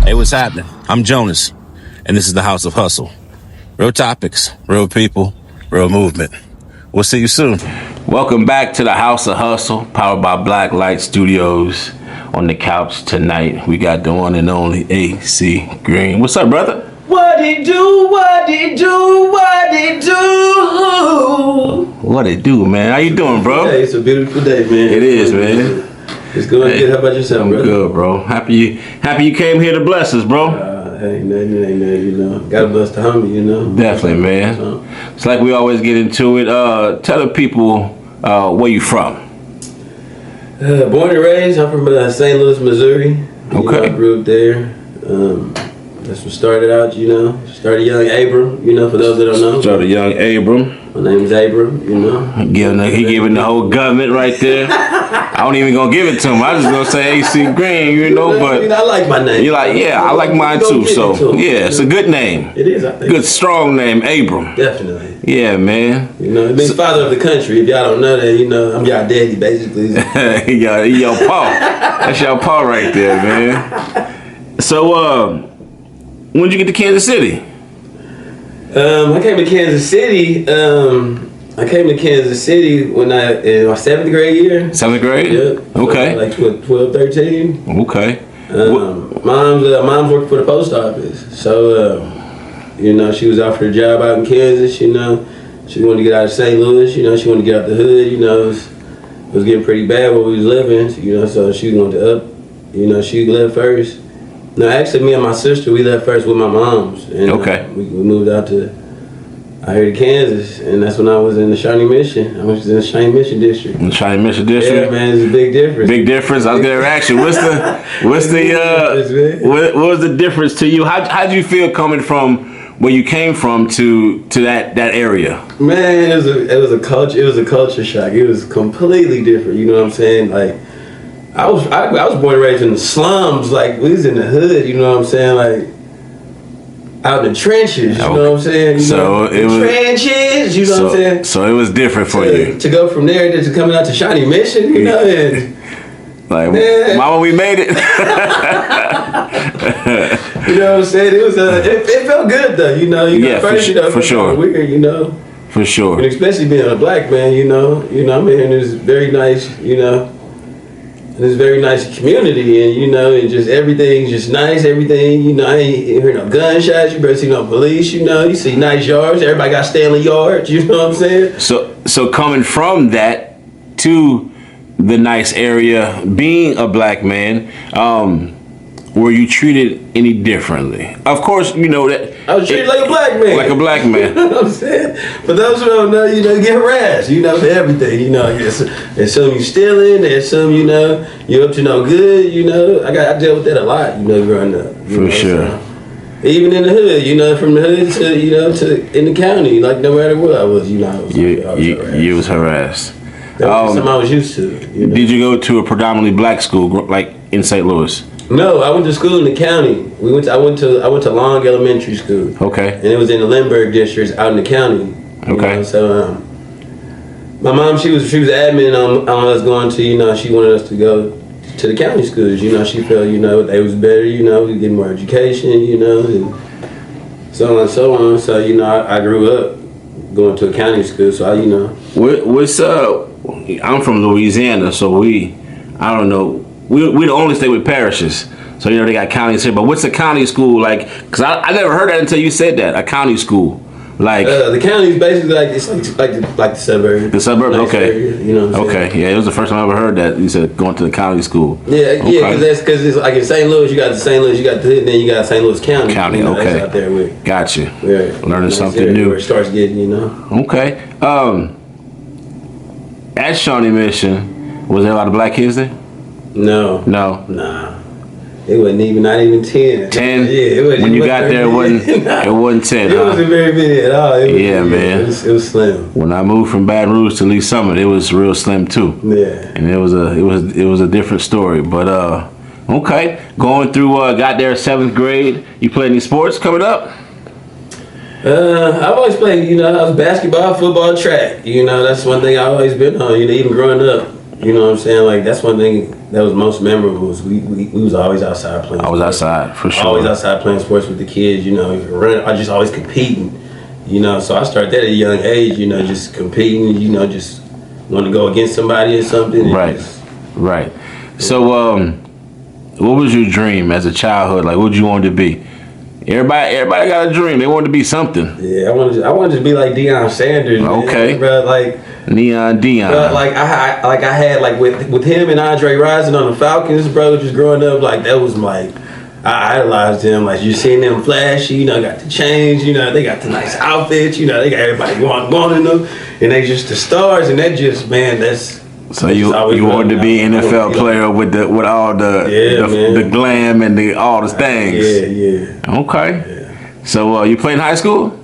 Hey, what's happening? I'm Jonas, and this is the House of Hustle. Real topics, real people, real movement. We'll see you soon. Welcome back to the House of Hustle, powered by Black Light Studios. On the couch tonight, we got the one and only AC Green. What's up, brother? What it do, what it do, what it do. What it do, man? How you doing, bro? Hey, it's a beautiful day, man. It is, man. It's going good. How about yourself, I'm brother? good, bro. Happy you came here to bless us, bro. Ain't nothing, you know. Gotta bless the homie, you know. Definitely, man. It's like we always get into it. Tell the people where you from. Born and raised, I'm from St. Louis, Missouri. You know, I grew up there. That's what started out, you know. Started young Abram, you know, for those that don't know. Started young Abram. My name's Abram, you know. He giving the whole government right there. I don't even gonna give it to him. I just gonna say AC Green, you know, but I like my name. You're like, yeah, I like mine too. So yeah, it's a good name. It is, I think. Good strong name, Abram. Definitely. Yeah, man. You know, it means father of the country. If y'all don't know that, you know, I'm y'all daddy, basically. he your paw. That's your paw right there, man. So, when did you get to Kansas City? I came to Kansas City. When in my 7th grade year. 7th grade? Yep. Okay. Like 12, 13. Okay. Mom's worked for the post office. So, you know, she was offered a job out in Kansas, you know. She wanted to get out of St. Louis, you know. She wanted to get out the hood, you know. It was getting pretty bad where we was living, you know. So she wanted to you know, she left first. No, actually, me and my sister, we left first with my mom's. And, we moved out to Kansas, and that's when I was in the Shawnee Mission. I was in the Shawnee Mission District. In the Shawnee Mission District? Yeah, man, it's a big difference. Big difference? I was going to ask you, what was the difference to you? How'd you feel coming from where you came from to that area? Man, it was a culture shock. It was completely different, you know what I'm saying? Like, I was born and raised in the slums. Like, we was in the hood, you know what I'm saying? Like, out in the trenches, you know what I'm saying? Trenches, you know what I'm saying? So it was different for you. To go from there to coming out to Shawnee Mission, you know? And, like, mama, we made it. You know what I'm saying? It was it felt good though, you know. For sure. Weird, you know. For sure. And especially being a black man, you know, I'm in this very nice, you know. This very nice community, and you know, and just everything's just nice. Everything, you know, I ain't hear no gunshots. You better see no police. You know, you see nice yards. Everybody got Stanley yards. You know what I'm saying? So coming from that to the nice area, being a black man, were you treated any differently? Of course, you know that I was treated like a black man. Like a black man. You know what I'm saying? For those who don't know, you know, you get harassed. You know, for everything. You know, there's some you stealing. There's some, you know, you're up to no good. You know, I dealt with that a lot. You know, growing up. For sure. So, even in the hood, you know, from the hood to, you know, to in the county, like no matter what I was, you know, I was harassed. You was harassed. That was something I was used to. You know? Did you go to a predominantly black school, like in St. Louis? No, I went to school in the county. I went to Long Elementary School. Okay. And it was in the Lindbergh districts out in the county. Okay. Know? So my mom, she was admin on us going to, you know, she wanted us to go to the county schools. You know, she felt, you know, they was better. You know, we get more education. You know, and so on and so on. So you know, I grew up going to a county school. So you know, what's I'm from Louisiana, so I don't know. We the only state with parishes, so you know they got counties here. But what's a county school like? Because I never heard that until you said that. A county school, like the county is basically like the suburbs. The suburbs, nice okay. Area, you know what I'm saying? Yeah, it was the first time I ever heard that. You said going to the county school. Yeah, because it's like in St. Louis, you got the St. Louis, you got the hood, then you got St. Louis County. County, you know, okay. That's out there with. Got you. Yeah, learning something new. Where it starts getting, you know. Okay. At Shawnee Mission, was there a lot of black kids there? No. Nah. It wasn't even, not even 10. 10? Yeah, it wasn't. When you got there, it wasn't 10, It wasn't very many at all. Man. It was slim. When I moved from Baton Rouge to Lee Summit, it was real slim too. Yeah. And it was a different story. But okay. Going through got there 7th grade. You play any sports coming up? I've always played, you know, I was basketball, football, track. You know, that's one thing I've always been on, you know, even growing up. You know what I'm saying? Like that's one thing that was most memorable. Was we was always outside playing. I was outside for sure. Always outside playing sports with the kids. You know, I just always competing. You know, so I started that at a young age. You know, just competing. You know, just want to go against somebody or something. Right. Right. So, what was your dream as a childhood? Like, what did you want to be? Everybody got a dream. They wanted to be something. Yeah, I wanted to be like Deion Sanders. Okay, man, bro. Like Deion. Bro, like I had like with him and Andre Rison on the Falcons, bro. Just growing up, like that was like I idolized him. Like you seen them flashy, you know, got the chains, you know, they got the nice outfits, you know, they got everybody wanting them, and they just the stars, and that just man, that's. So you wanted to be an NFL player with all the glam and all the things. Yeah. Okay. Yeah. So you played in high school?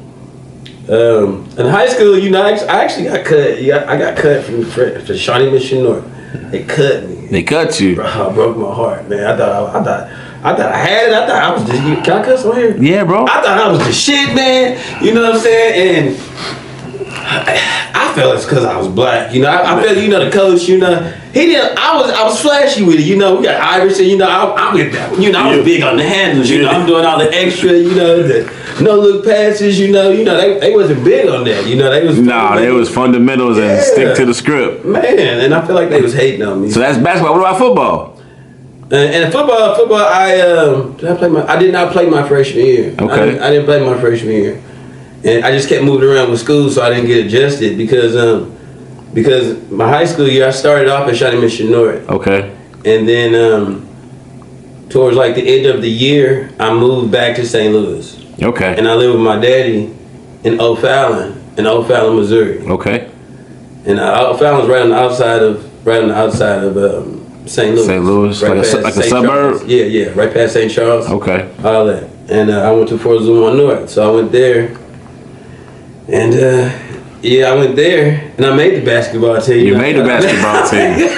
In high school, you know, I actually got cut. Yeah, I got cut for Shawnee Mission North. They cut me. They cut you. Bro, it broke my heart, man. I thought I had it. I thought I was just. Can I cuss on here? Yeah, bro. I thought I was the shit, man. You know what I'm saying? And I felt it's because I was black. You know, I felt, you know, the coach, you know, he didn't. I was flashy with it. You know, we got Iverson. You know, I was big on the handles. You know, I'm doing all the extra. You know, the no look passes. You know, they wasn't big on that. You know, they was they was fundamentals and stick to the script. Man, and I feel like they was hating on me. So that's basketball. What about football? And football, I did not play my freshman year. Okay, I didn't play my freshman year. And I just kept moving around with school, so I didn't get adjusted because my high school year I started off at Shawnee Mission North. Okay. And then towards like the end of the year, I moved back to St. Louis. Okay. And I lived with my daddy in O'Fallon, Missouri. Okay. And O'Fallon's right on the outside of St. Louis. St. Louis, right like a suburb. Charles. Yeah, right past St. Charles. Okay. All that, and I went to Fort Zumwalt North, so I went there. And I went there, and I made the basketball team. You made the basketball team.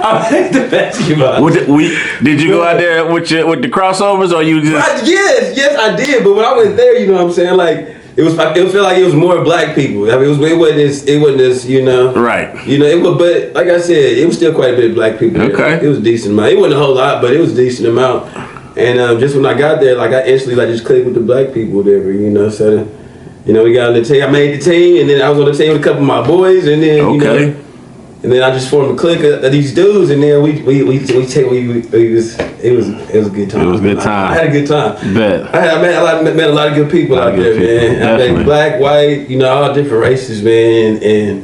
I made the basketball. Did you go out there with the crossovers, or you just? Yes, I did. But when I went there, you know what I'm saying, like it felt like it was more black people. I mean, it wasn't this, you know. Right. You know, but like I said, it was still quite a bit of black people. Okay. There. It was a decent amount. It wasn't a whole lot, but it was a decent amount. And just when I got there, like I instantly like just clicked with the black people, whatever, you know. So. You know, we got on the team. I made the team, and then I was on the team with a couple of my boys, and then you know, and then I just formed a clique of these dudes, and then it was a good time. It was a good time. I had a good time. Bet. I met a lot of good people out there, man. I met black, white, you know, all different races, man, and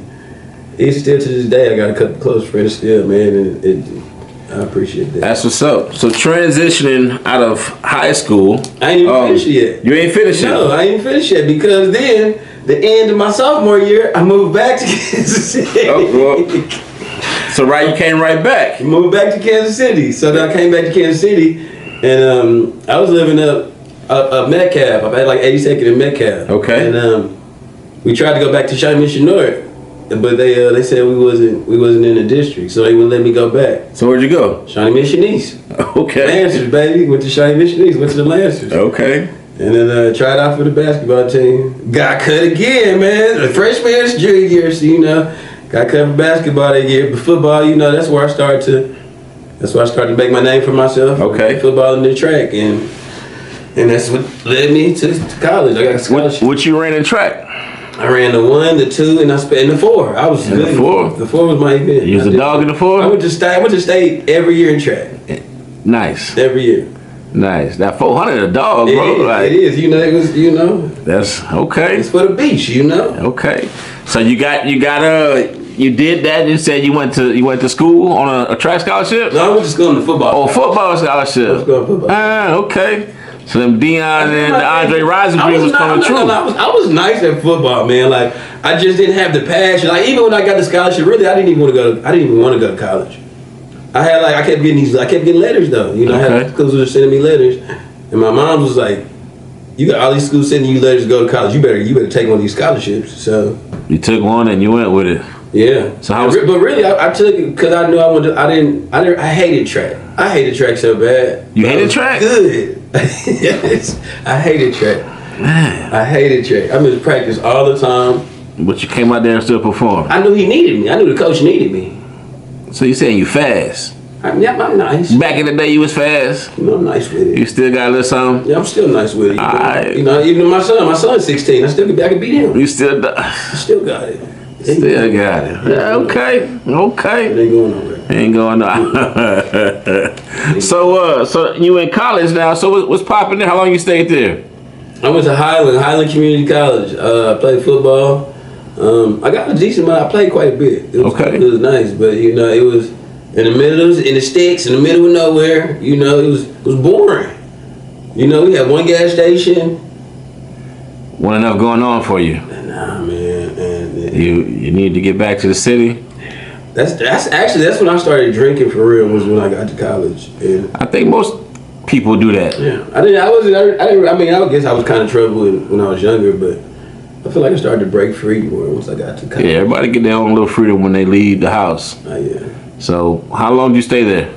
it's still to this day I got a couple close friends still, man, and I appreciate that. That's what's up. So transitioning out of high school, I ain't even finished yet. You ain't finished yet? No, I ain't finished yet because then the end of my sophomore year, I moved back to Kansas City. So you came right back. Moved back to Kansas City. So then I came back to Kansas City, and I was living up Metcalf. I had like 82nd and Metcalf. Okay. And we tried to go back to Shawnee Mission North. But they said we wasn't in the district, so they wouldn't let me go back. So where'd you go? Shawnee Mission East. Okay. Lancers, baby. Went to Shawnee Mission East. Went to the Lancers. Okay. And then tried out for the basketball team. Got cut again, man. The freshman and junior year, so you know, got cut for basketball that year. But football, you know, that's where I started to make my name for myself. Okay. Football and the track, and that's what led me to college. I got a scholarship. What you ran in track? I ran the 1, the 2, and I spent the 4. I was good. The 4? The 4 was my event. You was a dog in the 4? I went to state every year in track. Nice. Every year. Nice. That 400 a dog, bro. It is. You know, it was. You know. That's okay. It's for the beach. You know. Okay. So you did that. You said you went to school on a track scholarship. No, I went to school on the football. Oh, football scholarship. I was going football. Okay. So them Deion and the Andre Rison dream was coming true. I was nice at football, man. Like I just didn't have the passion. Like even when I got the scholarship, really, I didn't even want to go to college. I kept getting letters though. You know, I had schools were sending me letters, and my mom was like, "You got all these schools sending you letters to go to college. You better take one of these scholarships." So you took one and you went with it. Yeah. So but really, I took it because I knew I wanted. I hated track. I hated track so bad. You hated track? Good. Yes, I hated track. Man, I hated track. I missed practice all the time. But you came out there and still performed. I knew he needed me. I knew the coach needed me. So you saying you fast? I'm nice. Back in the day, you was fast. You know, I'm nice with it. You still got a little something? Yeah, I'm still nice with it. Alright. You know, even my son's 16. I can beat him. You still I still got it. Still got it. Yeah, okay. It ain't going nowhere. Ain't going nowhere. So you in college now. So what's popping there? How long you stayed there? I went to Highland Community College. I played football. I got a decent amount. I played quite a bit. It was nice, but you know, it was in the middle, in the sticks, in the middle of nowhere. You know, it was boring. You know, we had one gas station. Wasn't enough going on for you. Nah, man. You need to get back to the city. That's when I started drinking for real. Was when I got to college. And I think most people do that. Yeah, I guess I was kind of troubled when I was younger, but I feel like I started to break free more once I got to college. Yeah, everybody get their own little freedom when they leave the house. Yeah. So how long did you stay there?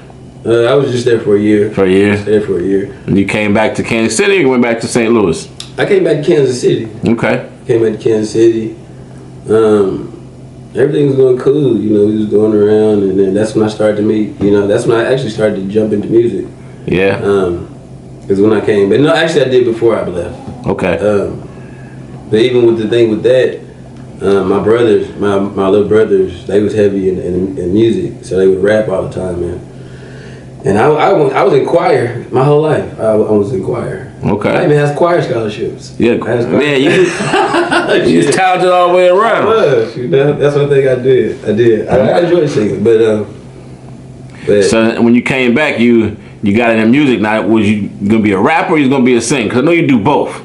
I was just there for a year. For a year? Stayed there for a year. And you came back to Kansas City or you went back to St. Louis? I came back to Kansas City. Okay. Came back to Kansas City. Everything was going cool. You know, we was going around, and then that's when I started to meet. You know, that's when I actually started to jump into music. Yeah. Is when I came. But no, actually I did before I left. Okay. But even with the thing with that, my brothers, my little brothers, they was heavy in music, so they would rap all the time, man. And I was in choir my whole life. I was in choir. Okay. I even had choir scholarships. Yeah, man, you was talented all the way around. I was. You know, that's one thing I did. I enjoyed singing, but so when you came back, you got into music. Now, was you gonna be a rapper or you was gonna be a singer? Cause I know you do both.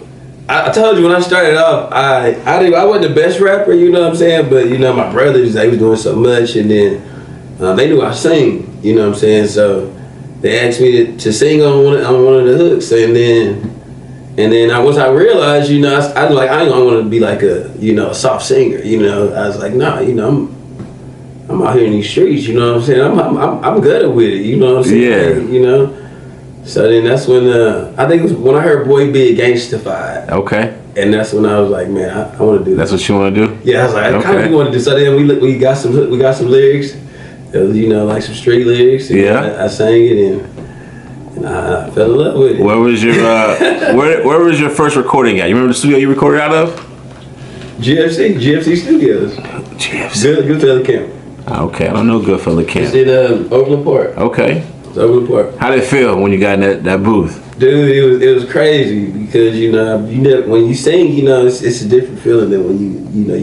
I told you when I started off, I wasn't the best rapper, you know what I'm saying? But you know, my brothers, they was doing so much, and then they knew I sing, you know what I'm saying? So they asked me to sing on one of the hooks, and then once I realized, you know, I was like, I don't want to be like a soft singer, you know. I was like, nah, you know, I'm out here in these streets, you know what I'm saying? I'm good with it, you know what I'm saying? Yeah. You know. So then that's when I think it was when I heard "Boy Big Gangstified." Okay. And that's when I was like, man, I want to do that. That's what you want to do? Yeah, I was like, I kind of want to do. So then we got some lyrics, you know, like some street lyrics. And yeah. I sang it and I fell in love with it. Where was your where was your first recording at? You remember the studio you recorded out of? GFC Studios. GFC. Goodfellow Camp. Okay, I don't know Goodfellow Camp. It's in Overland Park. Okay. It's Overland Park. How did it feel when you got in that booth? Dude, it was crazy because you know when you sing, you know it's a different feeling than when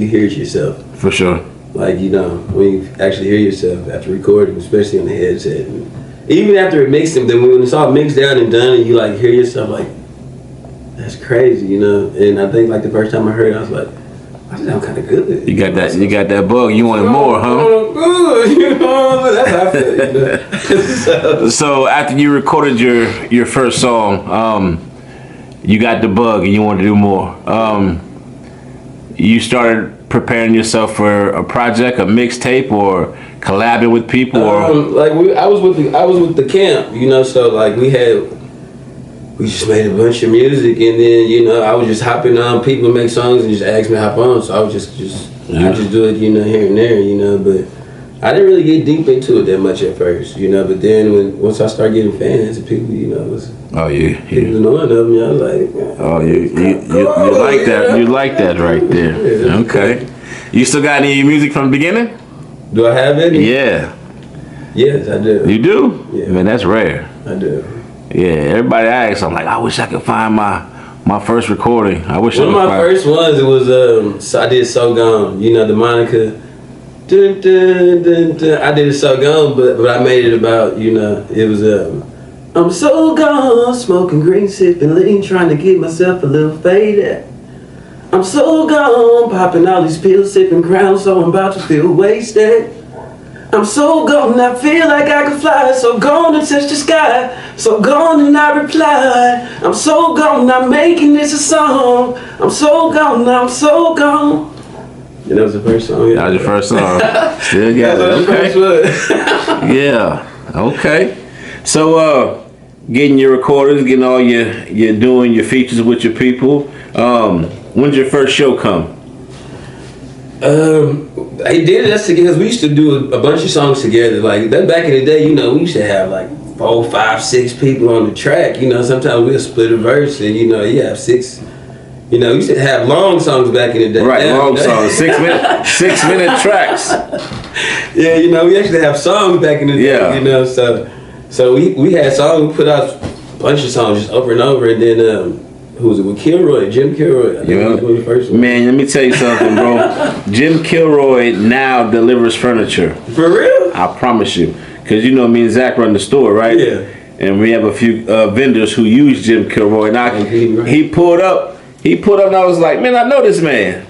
you hear it yourself. For sure. Like you know when you actually hear yourself after recording, especially on the headset. And even after it mixed them, then when it's all mixed down and done, and you like hear yourself like, that's crazy, you know. And I think like the first time I heard it, I was like, I sound kind of good. You got that bug. You wanted more, huh? Good, you know. That's how I feel. You know? So after you recorded your first song, you got the bug and you wanted to do more. You started preparing yourself for a project, a mixtape, or collabing with people, or I was with the camp, you know. So like we just made a bunch of music, and then you know I was just hopping on. People make songs and just ask me to hop on, so I was just I just do it, you know, here and there, you know. But I didn't really get deep into it that much at first, you know. But then once I started getting fans and people, you know, people was knowing of me, I was like, you like that? You like that right there? Yeah, okay. You still got any music from the beginning? Do I have any? Yeah. Yes, I do. You do? Yeah. Man, that's rare. I do. Yeah, everybody asks. I'm like, I wish I could find my first recording. I wish one I could of my first ones. It was I did "So Gone." You know the Monica. Dun, dun, dun, dun. I did it "So Gone," but I made it about, you know, it was I'm so gone, smoking green, sipping lean, trying to get myself a little faded. I'm so gone, popping all these pills, sipping Crown, so I'm about to feel wasted. I'm so gone, I feel like I could fly, so gone and touch the sky, so gone and I reply. I'm so gone, I'm making this a song. I'm so gone, I'm so gone. And that was the first song. Yeah. That was your first song. Still got it. Okay. Yeah. Okay. So getting your recordings, getting all your doing your features with your people. When's your first show come? They did us because we used to do a bunch of songs together. Like that back in the day, you know, we used to have like 4, 5, 6 people on the track. You know, sometimes we'll split a verse, and you know, you have 6. You know, we used to have long songs back in the day. Right, long songs, 6-minute tracks. Yeah, you know, we actually have songs back in the day. Yeah. You know, so we had songs. We put out a bunch of songs just over and over, and then who was it with Kilroy? Jim Kilroy. I think he was one of the first ones. Man, let me tell you something, bro. Jim Kilroy now delivers furniture. For real? I promise you. Because you know me and Zach run the store, right? Yeah. And we have a few vendors who use Jim Kilroy. And he pulled up, and I was like, man, I know this man.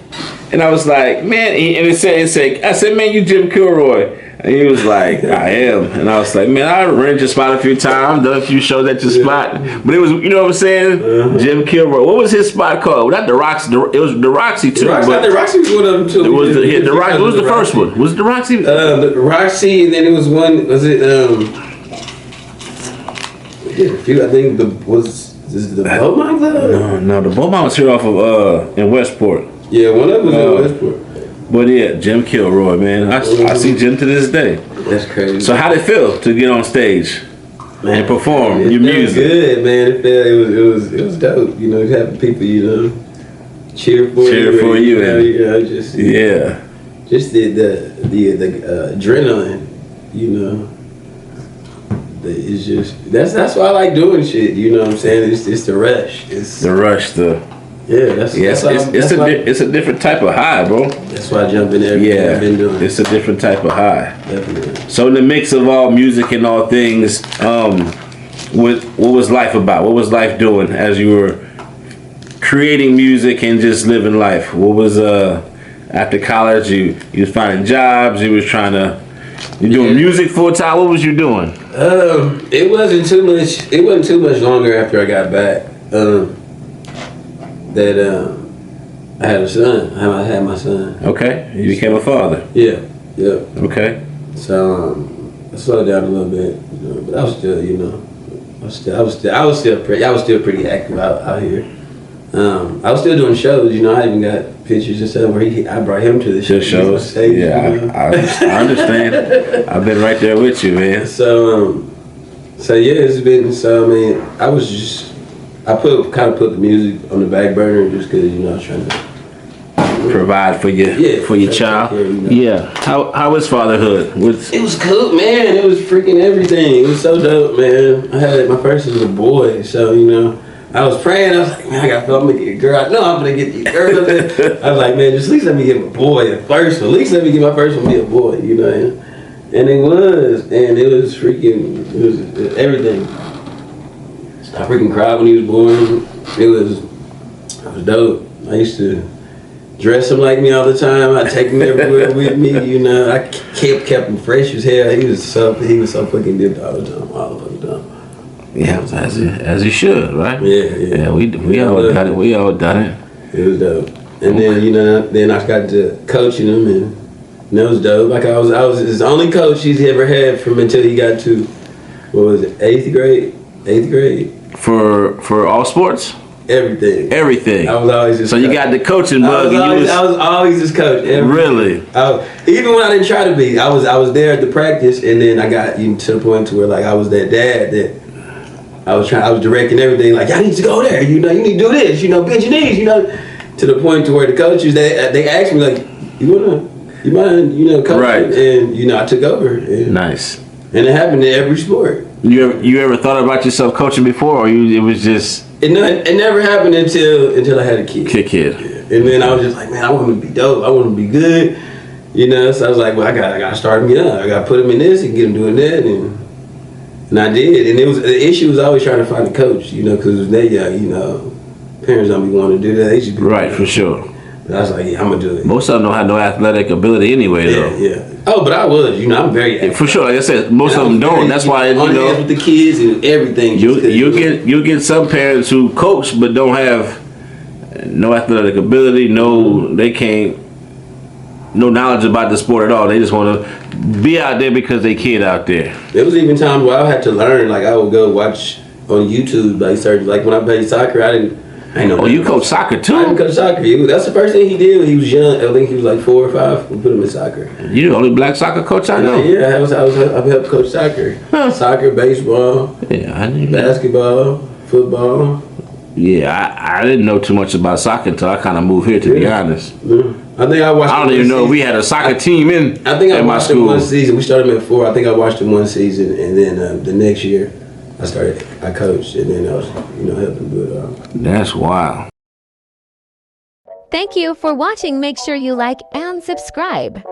And I was like, man, I said, man, you Jim Kilroy. And he was like, I am. And I was like, man, I ran your spot a few times, done a few shows at your spot. But it was, you know what I'm saying? Jim Kilroy. What was his spot called? Not the Roxy. It was the Roxy too. The Roxy was one of them too. It was the Roxy. What was the first one? Was it the Roxy? The Roxy, and then it was one. Was it? I think the Beaumont Club. No, the Beaumont was here off of in Westport. Yeah, one of them was in Westport. But yeah, Jim Kilroy, man. I see Jim to this day. That's crazy. So how did it feel to get on stage and perform your music? Good, man. It was dope. You know, having people, you know, cheer for you. Just the adrenaline, you know. It's just that's why I like doing shit. You know what I'm saying? It's the rush. It's a different type of high, bro. That's why I jump in everything I've been doing. It's a different type of high. Definitely. So in the mix of all music and all things, what was life about? What was life doing as you were creating music and just living life? What was after college? You was finding jobs. You was trying to. You doing music full time? What was you doing? It wasn't too much. It wasn't too much longer after I got back. I had a son. I had my son. Okay, you became a father. Yeah. Okay. So I slowed down a little bit, you know, but I was still, you know, I was still pretty active out here. I was still doing shows, you know. I even got pictures and stuff where I brought him to the shows. Stage, yeah, you know? I understand. I've been right there with you, man. So yeah, it's been. So I mean, I put the music on the back burner just because, you know, I was trying to provide for your child. Care, you know? Yeah. How was fatherhood? It was cool, man. It was freaking everything. It was so dope, man. I had my first was a boy, so you know. I was praying. I was like, man, I'm gonna get a girl. No, I'm gonna get these girls. I was like, man, just at least let me get my boy at first. At least let me get my first one be a boy, you know. And it was freaking. It was everything. I freaking cried when he was born. It was dope. I used to dress him like me all the time. I take him everywhere with me, you know. I kept him fresh as hell. He was so fucking dipped all the time. Yeah, as you should, right? Yeah. We all done it. We all done it. It was dope. And then, you know, I got to coaching him, and that was dope. Like I was his only coach he's ever had from until he got to, what was it, 8th grade? For all sports? Everything. I was always his coach. You got the coaching bug. I was always his coach. Really? Even when I didn't try to be, I was there at the practice, and then I got to the point to where like I was that dad that I was directing everything. Like, y'all need to go there. You know, you need to do this. You know, bend your knees. You know, to the point to where the coaches they asked me like, you mind, you know, coaching? Right. And you know, I took over. Nice. And it happened in every sport. You ever thought about yourself coaching before, or it was just? It never happened until I had a kid. Kid. Yeah. And then I was just like, man, I want him to be dope. I want him to be good. You know, so I was like, well, I got to start him young. I got to put him in this and get him doing that, and I did. And the issue was always trying to find a coach, you know, because they young, you know, parents don't be wanting to do that. They should be right, for sure. But I was like, yeah, I'm gonna do it. Most of them don't have no athletic ability anyway, though. Yeah. Oh, but I was, you know, I'm very active. For sure. Like I said, most of them don't. That's why, you know, with the kids and everything. You get some parents who coach but don't have no athletic ability. They can't. No knowledge about the sport at all. They just want to be out there because they kid out there. There was even times where I had to learn. Like I would go watch on YouTube, like search. Like when I played soccer, I didn't I know. Oh, you coach soccer I didn't too? coach soccer. That's the first thing he did when he was young. I think he was like 4 or 5. We put him in soccer. You the only black soccer coach I know. Yeah, I've helped coach soccer. Huh. Soccer, baseball, Yeah, I didn't know. basketball, football. Yeah, I didn't know too much about soccer until I kind of moved here, to be honest. Yeah. I think I watched. I don't even know if we had a soccer team in. I think I in my watched him school. one season. We started him at 4. I think I watched him one season, and then the next year, I coached, and then I was, helping do it all. That's wild. Thank you for watching. Make sure you like and subscribe.